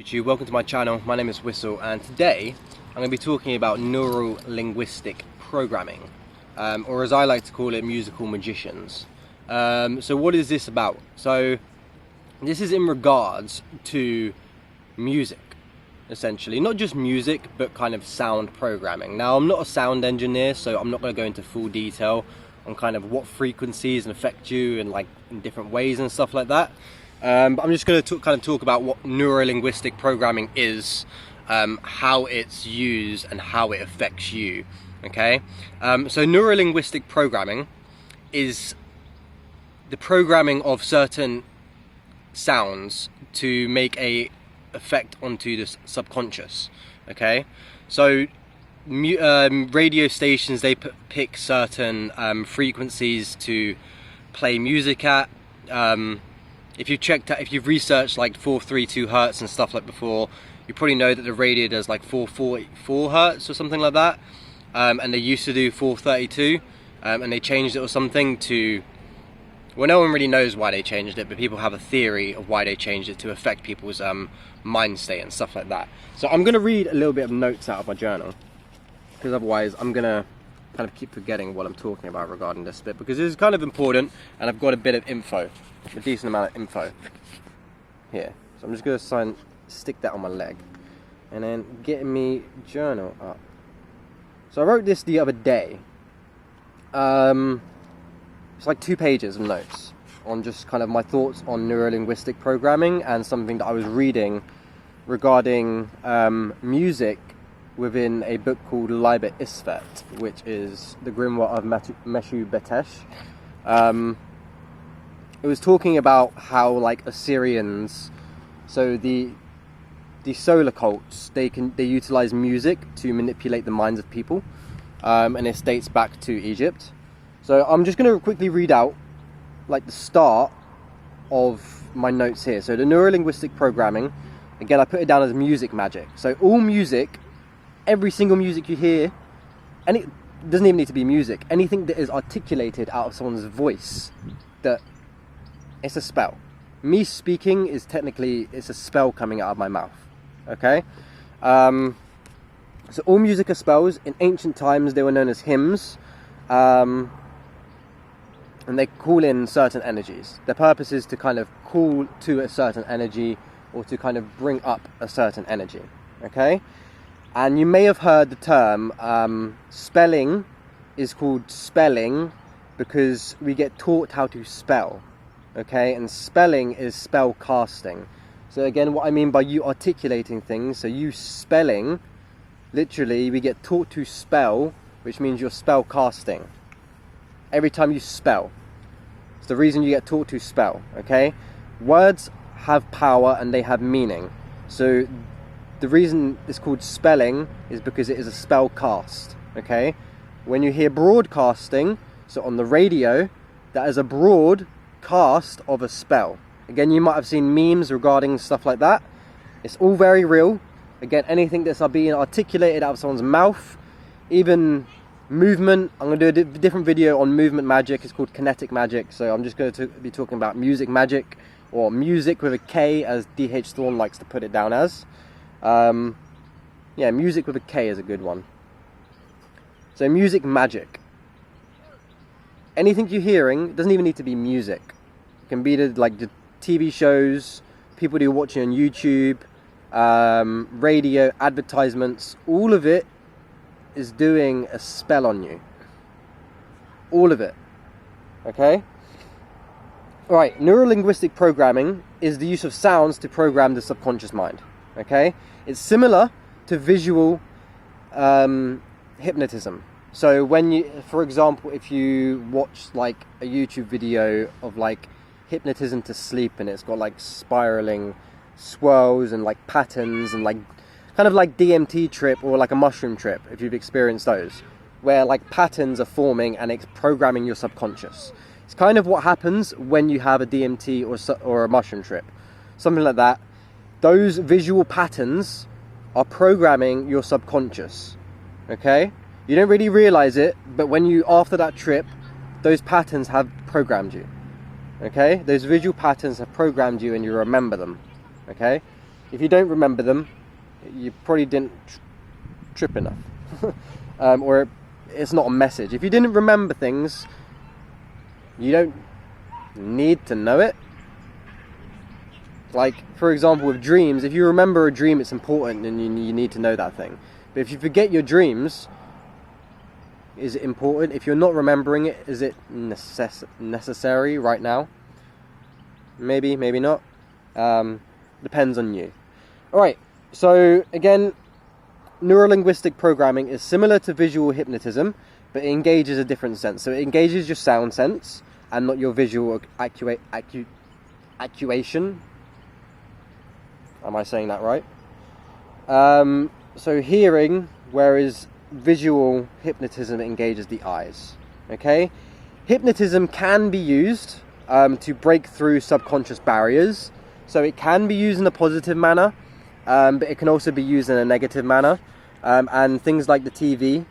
YouTube, welcome to my channel. My name is Wysol, and today I'm going to be talking about neuro-linguistic programming, or as I like to call it, musical magicians. So what is this about? So this is in regards to music, essentially. Not just music, but kind of sound programming. Now, I'm not a sound engineer, so I'm not going to go into full detail on kind of what frequencies affect you and like in different ways and stuff like that. But I'm just going to kind of talk about what neuro-linguistic programming is, how it's used and how it affects you. Okay, so neuro-linguistic programming is the programming of certain sounds to make a effect onto the subconscious. Okay, so radio stations, they pick certain frequencies to play music at. If you've researched like 432 hertz and stuff like before, you probably know that the radio does like 444 hertz or something like that, and they used to do 432, and they changed it or something to, well, no one really knows why they changed it, but people have a theory of why they changed it to affect people's mind state and stuff like that. So I'm going to read a little bit of notes out of my journal, because otherwise I'm going to kind of keep forgetting what I'm talking about regarding this bit, because this is kind of important and I've got a bit of info, a decent amount of info here. So I'm just going to stick that on my leg and then get me journal up. So I wrote this the other day. It's like 2 pages of notes on just kind of my thoughts on neuro-linguistic programming and something that I was reading regarding music within a book called Liber Isfet, which is the grimoire of Meshu Betesh. It was talking about how like Assyrians, so the solar cults, they utilize music to manipulate the minds of people, and it dates back to Egypt. So I'm just going to quickly read out like the start of my notes here. So the neuro-linguistic programming, again, I put it down as music magic. So all music, every single music you hear, and it doesn't even need to be music, anything that is articulated out of someone's voice, that it's a spell. Me speaking is technically, it's a spell coming out of my mouth. Okay? So all music are spells. In ancient times, they were known as hymns. And they call in certain energies. Their purpose is to kind of call to a certain energy or to kind of bring up a certain energy. Okay? And you may have heard the term spelling is called spelling because we get taught how to spell. Okay? And spelling is spell casting. So again, what I mean by you articulating things, so you spelling, literally we get taught to spell, which means you're spell casting. Every time you spell. It's the reason you get taught to spell, okay? Words have power and they have meaning. So the reason it's called spelling is because it is a spell cast, okay? When you hear broadcasting, so on the radio, that is a broadcast of a spell. Again, you might have seen memes regarding stuff like that. It's all very real. Again, anything that's being articulated out of someone's mouth, even movement. I'm going to do a different video on movement magic. It's called kinetic magic. So I'm just going to be talking about music magic, or music with a K, as D.H. Thorne likes to put it down as. Yeah, music with a K is a good one. So music magic. Anything you're hearing doesn't even need to be music. It can be like the TV shows, people do watching on YouTube, radio, advertisements. All of it is doing a spell on you. All of it. Okay? Alright, neuro-linguistic programming is the use of sounds to program the subconscious mind. Okay? It's similar to visual hypnotism. So when you, for example, if you watch like a YouTube video of like hypnotism to sleep, and it's got like spiraling swirls and like patterns and like kind of like DMT trip or like a mushroom trip, if you've experienced those, where like patterns are forming and it's programming your subconscious. It's kind of what happens when you have a DMT or a mushroom trip, something like that. Those visual patterns are programming your subconscious. Okay, you don't really realize it, but when you, after that trip, those patterns have programmed you. Okay, those visual patterns have programmed you and you remember them. Okay, If you don't remember them, you probably didn't trip enough. Or it's not a message. If you didn't remember things, you don't need to know it. Like, for example, with dreams, if you remember a dream, it's important and you need to know that thing. But if you forget your dreams, is it important? If you're not remembering it, is it necessary right now? Maybe, maybe not. Depends on you. Alright, so again, neuro-linguistic programming is similar to visual hypnotism, but it engages a different sense. So it engages your sound sense and not your visual actuation. Am I saying that right? So hearing, whereas visual hypnotism engages the eyes. Okay? Hypnotism can be used to break through subconscious barriers. So it can be used in a positive manner, but it can also be used in a negative manner. And things like the TV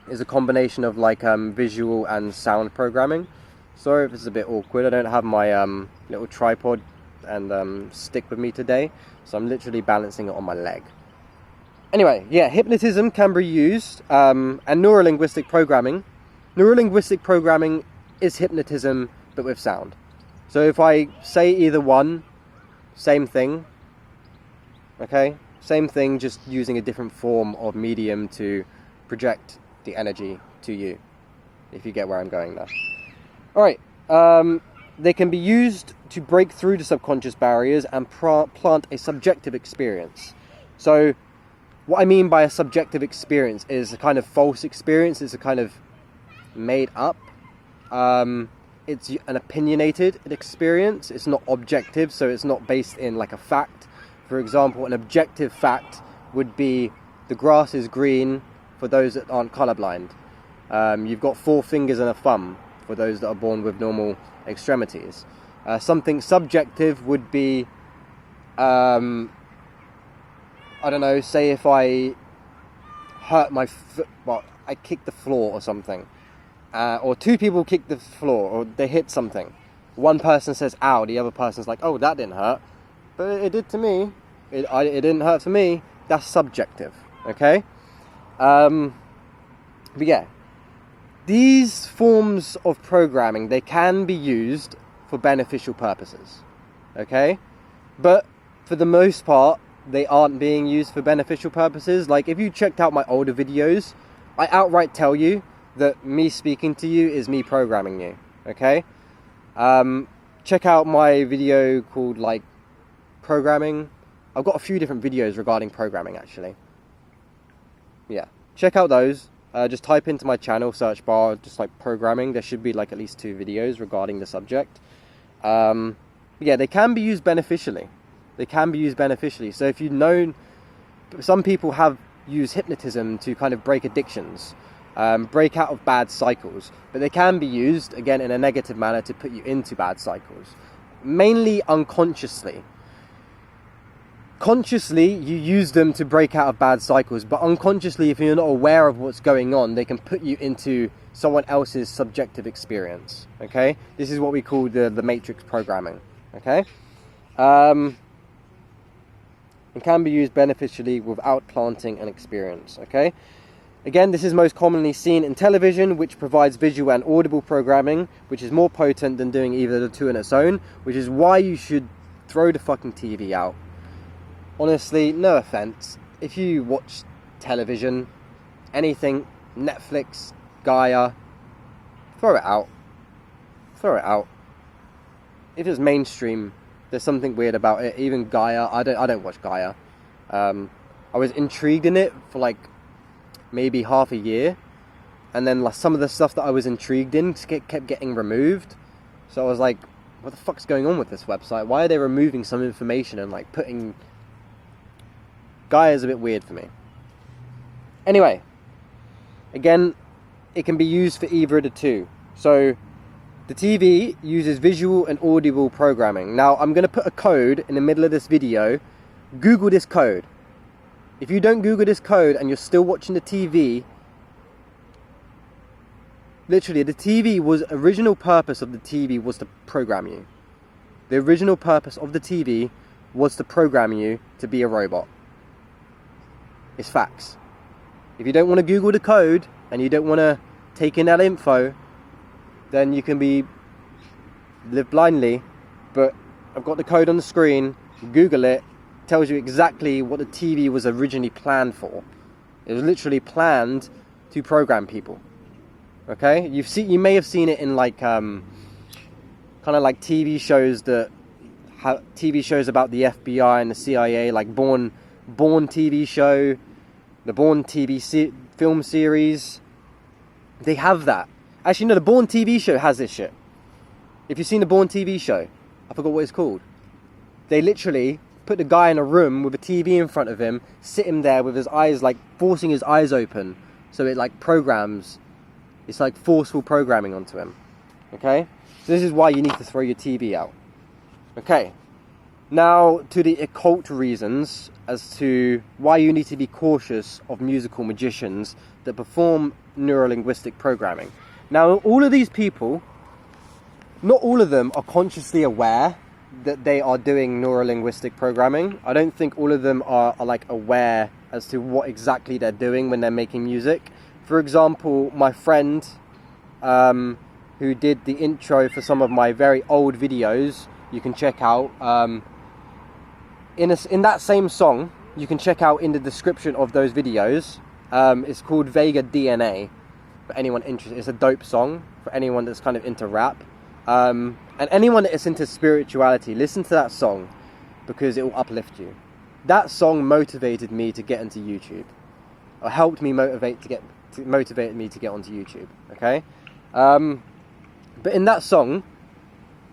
is a combination of like visual and sound programming. Sorry if it's a bit awkward. I don't have my little tripod and stick with me today, so I'm literally balancing it on my leg. Anyway, yeah, hypnotism can be used, and neuro-linguistic programming. Neuro-linguistic programming is hypnotism, but with sound. So if I say either one, same thing, okay? Same thing, just using a different form of medium to project the energy to you, if you get where I'm going there. Alright, they can be used to break through the subconscious barriers and plant a subjective experience. So what I mean by a subjective experience is a kind of false experience. It's a kind of made up. It's an opinionated experience. It's not objective, so it's not based in like a fact. For example, an objective fact would be the grass is green for those that aren't colorblind. You've got 4 fingers and a thumb for those that are born with normal extremities. Something subjective would be, I don't know, say if I hurt my foot, well, I kicked the floor or something. Or 2 people kick the floor, or they hit something. One person says, ow, the other person's like, oh, that didn't hurt. But it did to me. It didn't hurt for me. That's subjective, okay? But yeah, these forms of programming, they can be used for beneficial purposes, okay? But for the most part, they aren't being used for beneficial purposes. Like, if you checked out my older videos, I outright tell you that me speaking to you is me programming you, okay? Check out my video called, like, programming. I've got a few different videos regarding programming, actually. Yeah, check out those. Just type into my channel search bar, just like programming. There should be like at least 2 videos regarding the subject. Yeah, they can be used beneficially. They can be used beneficially. So if you've known, some people have used hypnotism to kind of break addictions, break out of bad cycles. But they can be used, again, in a negative manner to put you into bad cycles. Mainly unconsciously. Consciously, you use them to break out of bad cycles, but unconsciously, if you're not aware of what's going on, they can put you into someone else's subjective experience, okay? This is what we call the matrix programming, okay? It can be used beneficially without planting an experience, okay? Again, this is most commonly seen in television, which provides visual and audible programming, which is more potent than doing either the 2 on its own, which is why you should throw the fucking TV out. Honestly, no offense, if you watch television, anything, Netflix, Gaia, throw it out. Throw it out. If it's mainstream, there's something weird about it. Even Gaia, I don't watch Gaia. I was intrigued in it for like maybe half a year, and then like some of the stuff that I was intrigued in kept getting removed. So I was like, what the fuck's going on with this website? Why are they removing some information and like putting... Gaia is a bit weird for me. Anyway, again, it can be used for either of the 2. So the TV uses visual and audible programming. Now, I'm going to put a code in the middle of this video. Google this code. If you don't Google this code and you're still watching the TV, literally, original purpose of the TV was to program you. The original purpose of the TV was to program you to be a robot. It's facts. If you don't want to Google the code and you don't want to take in that info, then you can live blindly. But I've got the code on the screen. Google it. Tells you exactly what the TV was originally planned for. It was literally planned to program people. Okay, you may have seen it in like kind of like TV shows TV shows about the FBI and the CIA, like Bourne TV show, the Bourne TV film series. They have that. Actually, no, the Bourne TV show has this shit. If you've seen the Bourne TV show, I forgot what it's called. They literally put the guy in a room with a TV in front of him, sit him there with his eyes, like forcing his eyes open, so it like programs. It's like forceful programming onto him. Okay? So this is why you need to throw your TV out. Okay. Now to the occult reasons as to why you need to be cautious of musical magicians that perform neuro-linguistic programming. Now all of these people, not all of them are consciously aware that they are doing neuro-linguistic programming. I don't think all of them are like aware as to what exactly they're doing when they're making music. For example, my friend who did the intro for some of my very old videos, you can check out in that same song, you can check out in the description of those videos. It's called Vega DNA. For anyone interested, it's a dope song for anyone that's kind of into rap. And anyone that is into spirituality, listen to that song because it will uplift you. That song motivated me to get into YouTube, or helped me motivated me to get onto YouTube. Okay, but in that song,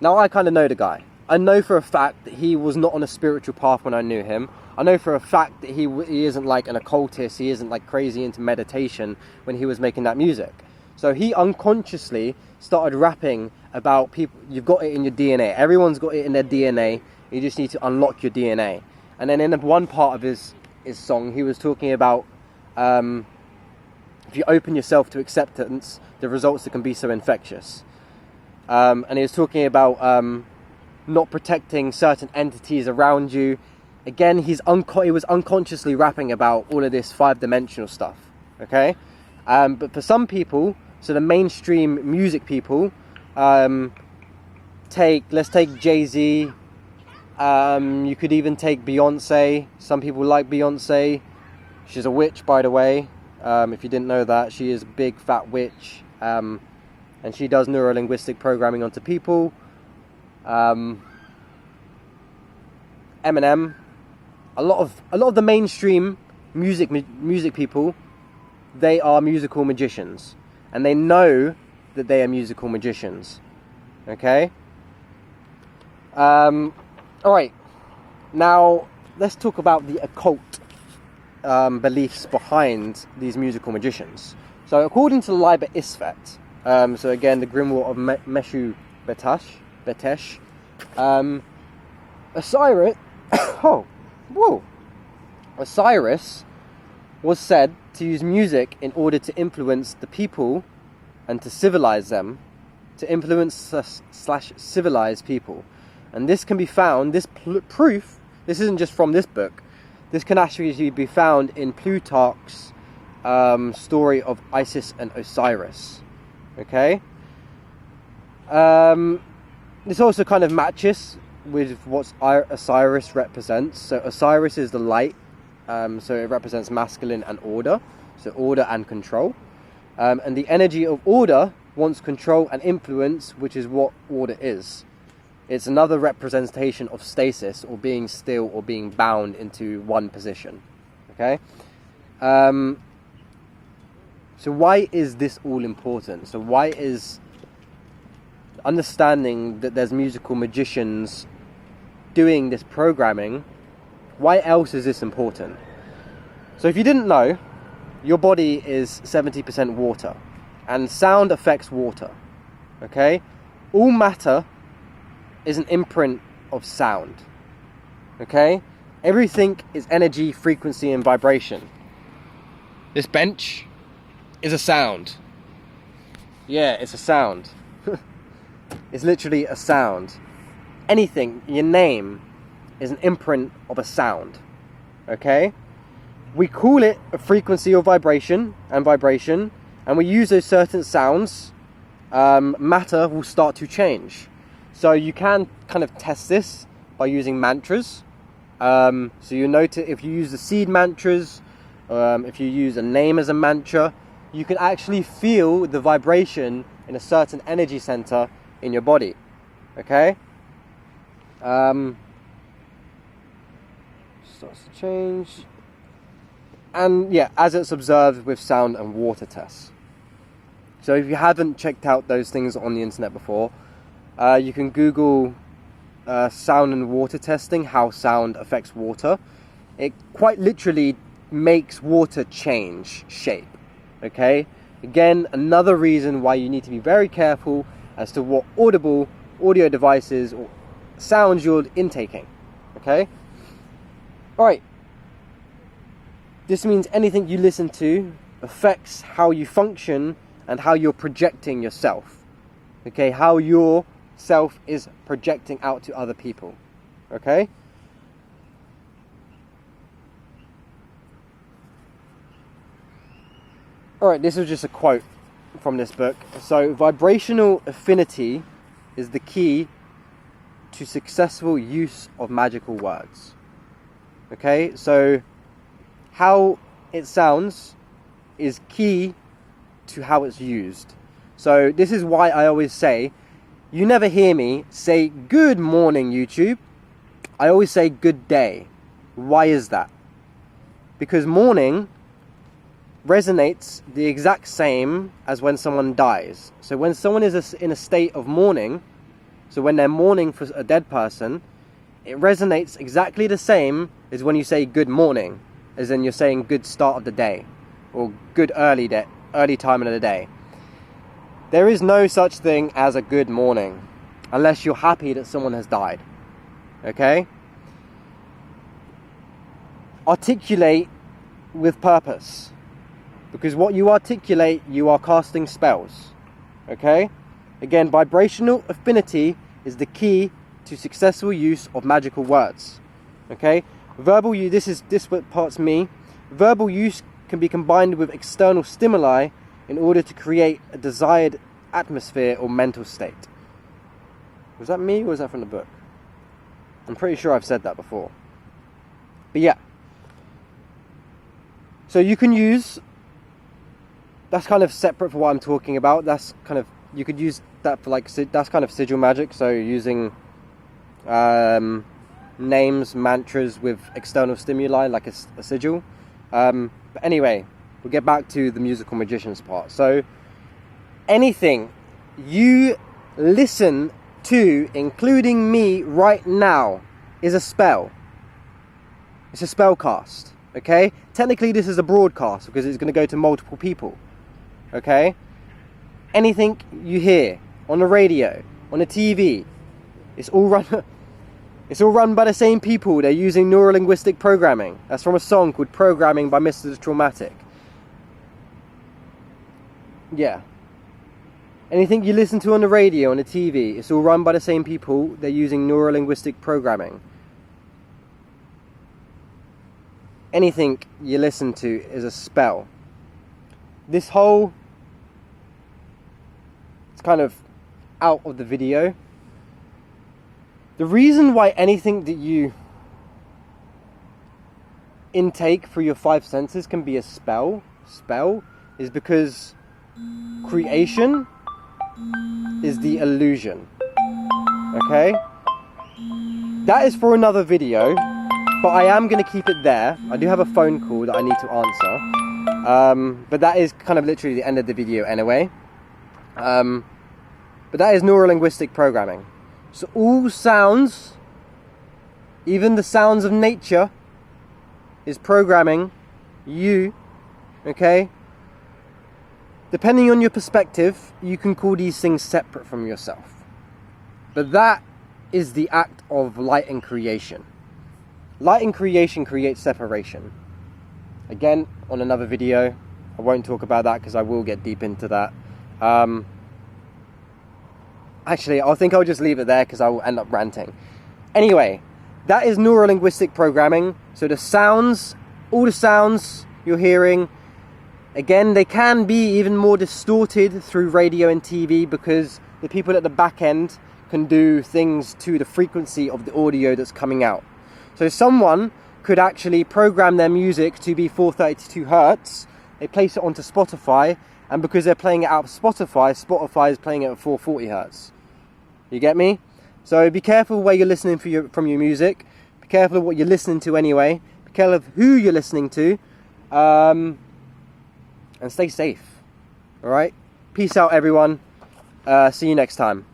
now I kind of know the guy. I know for a fact that he was not on a spiritual path when I knew him. I know for a fact that he isn't like an occultist. He isn't like crazy into meditation when he was making that music. So he unconsciously started rapping about people. You've got it in your DNA. Everyone's got it in their DNA. You just need to unlock your DNA. And then in one part of his song, he was talking about if you open yourself to acceptance, the results that can be so infectious. And he was talking about not protecting certain entities around you. Again, he was unconsciously rapping about all of this 5-dimensional stuff. Okay, but for some people, so the mainstream music people, let's take Jay-Z. You could even take Beyonce. Some people like Beyonce. She's a witch, by the way. If you didn't know that, she is a big fat witch, and she does neuro-linguistic programming onto people. Eminem. A lot of the mainstream music people, they are musical magicians, and they know that they are musical magicians. Okay. All right. Now let's talk about the occult beliefs behind these musical magicians. So according to the Liber Isfet, so again the Grimoire of Meshu Betesh, Osiris, Osiris was said to use music in order to influence the people and to civilize them, to influence / civilize people. And this can be found, this proof, this isn't just from this book, this can actually be found in Plutarch's story of Isis and Osiris. Okay? This also kind of matches with what Osiris represents. So Osiris is the light, so it represents masculine and order, so order and control. And the energy of order wants control and influence, which is what order is. It's another representation of stasis, or being still, or being bound into one position. Okay? So why is this all important? So why is understanding that there's musical magicians doing this programming, why else is this important? So if you didn't know, your body is 70% water, and sound affects water. Okay? All matter is an imprint of sound. Okay? Everything is energy, frequency, and vibration. This bench is a sound. Yeah, it's a sound. It's literally a sound. Anything, your name, is an imprint of a sound. Okay? We call it a frequency or vibration, and we use those certain sounds, matter will start to change. So you can kind of test this by using mantras. So you notice if you use the seed mantras, if you use a name as a mantra, you can actually feel the vibration in a certain energy center in your body. Okay? Starts to change. And yeah, as it's observed with sound and water tests. So if you haven't checked out those things on the internet before, you can Google sound and water testing, how sound affects water. It quite literally makes water change shape. Okay? Again, another reason why you need to be very careful as to what audio devices or sounds you're intaking. Okay? Alright. This means anything you listen to affects how you function and how you're projecting yourself. Okay? How your self is projecting out to other people. Okay? Alright, this is just a quote from this book. So, vibrational affinity is the key to successful use of magical words. Okay, so how it sounds is key to how it's used. So this is why I always say, you never hear me say good morning YouTube. I always say good day. Why is that? Because morning resonates the exact same as when someone dies. So when someone is in a state of mourning, so when they're mourning for a dead person, it resonates exactly the same as when you say good morning, as in you're saying good start of the day, or good early time of the day. There is no such thing as a good morning, unless you're happy that someone has died. Okay? Articulate with purpose. Because what you articulate, you are casting spells. Okay? Again, vibrational affinity is the key to successful use of magical words. Okay? Verbal use, this part's me. Verbal use can be combined with external stimuli in order to create a desired atmosphere or mental state. Was that me or was that from the book? I'm pretty sure I've said that before. But yeah. So you can use, that's kind of separate for what I'm talking about. That's kind of, you could use that for like, that's kind of sigil magic. So using names, mantras with external stimuli like a sigil. But anyway, we'll get back to the musical magicians part. So anything you listen to, including me right now, is a spell. It's a spell cast. Okay? Technically this is a broadcast because it's going to go to multiple people. Okay? Anything you hear on the radio, on the TV, it's all run by the same people. They're using neuro-linguistic programming. That's from a song called Programming by Mr. the Traumatic. Yeah. Anything you listen to on the radio, on the TV, it's all run by the same people. They're using neuro-linguistic programming. Anything you listen to is a spell. This whole, it's kind of out of the video. The reason why anything that you intake through your five senses can be a spell is because creation is the illusion. Okay? That is for another video, but I am going to keep it there. I do have a phone call that I need to answer. But that is kind of literally the end of the video anyway. But that is neuro-linguistic programming. So all sounds, even the sounds of nature, is programming you, okay? Depending on your perspective, you can call these things separate from yourself. But that is the act of light and creation. Light and creation creates separation. Again, on another video, I won't talk about that because I will get deep into that. Actually, I think I'll just leave it there because I will end up ranting. Anyway, that is neuro-linguistic programming. So the sounds, all the sounds you're hearing, again, they can be even more distorted through radio and TV because the people at the back end can do things to the frequency of the audio that's coming out. So someone could actually program their music to be 432 hertz. They place it onto Spotify, and because they're playing it out of Spotify, Spotify is playing it at 440 hertz. You get me? So be careful where you're listening from your music. Be careful of what you're listening to anyway. Be careful of who you're listening to. And stay safe. Alright? Peace out, everyone. See you next time.